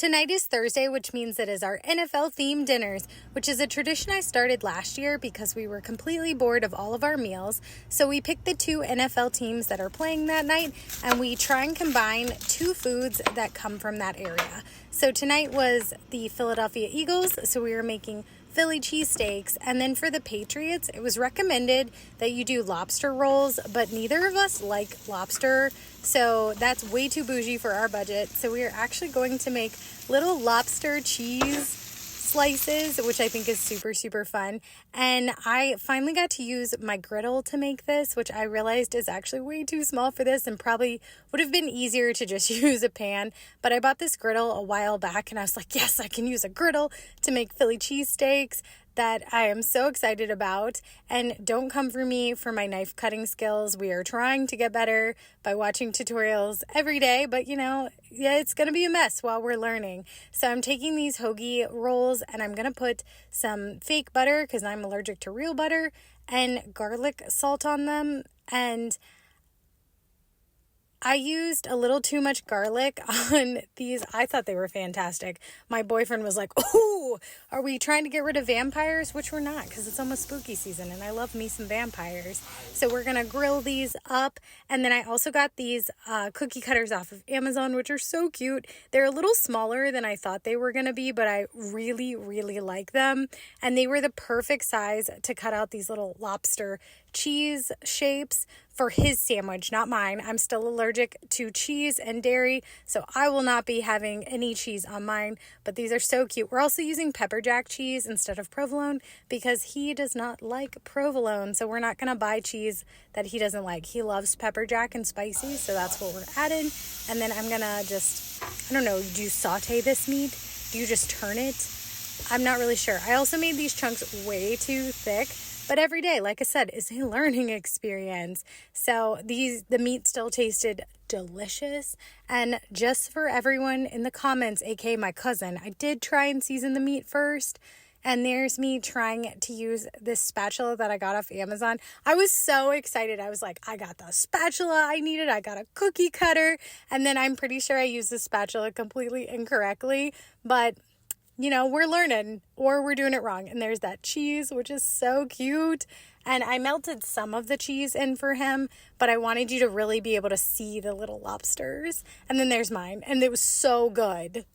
Tonight is Thursday, which means it is our NFL-themed dinners, which is a tradition I started last year because we were completely bored of all of our meals. So we picked the two NFL teams that are playing that night, and we try and combine two foods that come from that area. So tonight was the Philadelphia Eagles, so we were making Philly cheesesteaks, and then for the Patriots, it was recommended that you do lobster rolls, but neither of us like lobster, so that's way too bougie for our budget. So we are actually going to make little lobster cheese slices, which I think is super, super fun. And I finally got to use my griddle to make this, which I realized is actually way too small for this and probably would have been easier to just use a pan. But I bought this griddle a while back and I was like, yes, I can use a griddle to make Philly cheesesteaks that I am so excited about. And don't come for me for my knife cutting skills. We are trying to get better by watching tutorials every day, but it's going to be a mess while we're learning. So I'm taking these hoagie rolls and I'm going to put some fake butter because I'm allergic to real butter and garlic salt on them. And I used a little too much garlic on these. I thought they were fantastic. My boyfriend was like, oh, are we trying to get rid of vampires? Which we're not, because it's almost spooky season and I love me some vampires. So we're going to grill these up. And then I also got these cookie cutters off of Amazon, which are so cute. They're a little smaller than I thought they were going to be, but I really, really like them. And they were the perfect size to cut out these little lobster cheese shapes for his sandwich, not mine. I'm still allergic to cheese and dairy, so I will not be having any cheese on mine, but these are so cute. We're also using pepper jack cheese instead of provolone because he does not like provolone, so we're not going to buy cheese that he doesn't like. He loves pepper jack and spicy, so that's what we're adding. And then I'm going to just, I don't know, do you saute this meat? Do you just turn it? I'm not really sure. I also made these chunks way too thick. But every day, like I said, is a learning experience. So the meat still tasted delicious. And just for everyone in the comments, aka my cousin, I did try and season the meat first. And there's me trying to use this spatula that I got off Amazon. I was so excited. I was like, I got the spatula I needed. I got a cookie cutter. And then I'm pretty sure I used the spatula completely incorrectly. But we're learning or we're doing it wrong. And there's that cheese, which is so cute. And I melted some of the cheese in for him, but I wanted you to really be able to see the little lobsters. And then there's mine. And it was so good.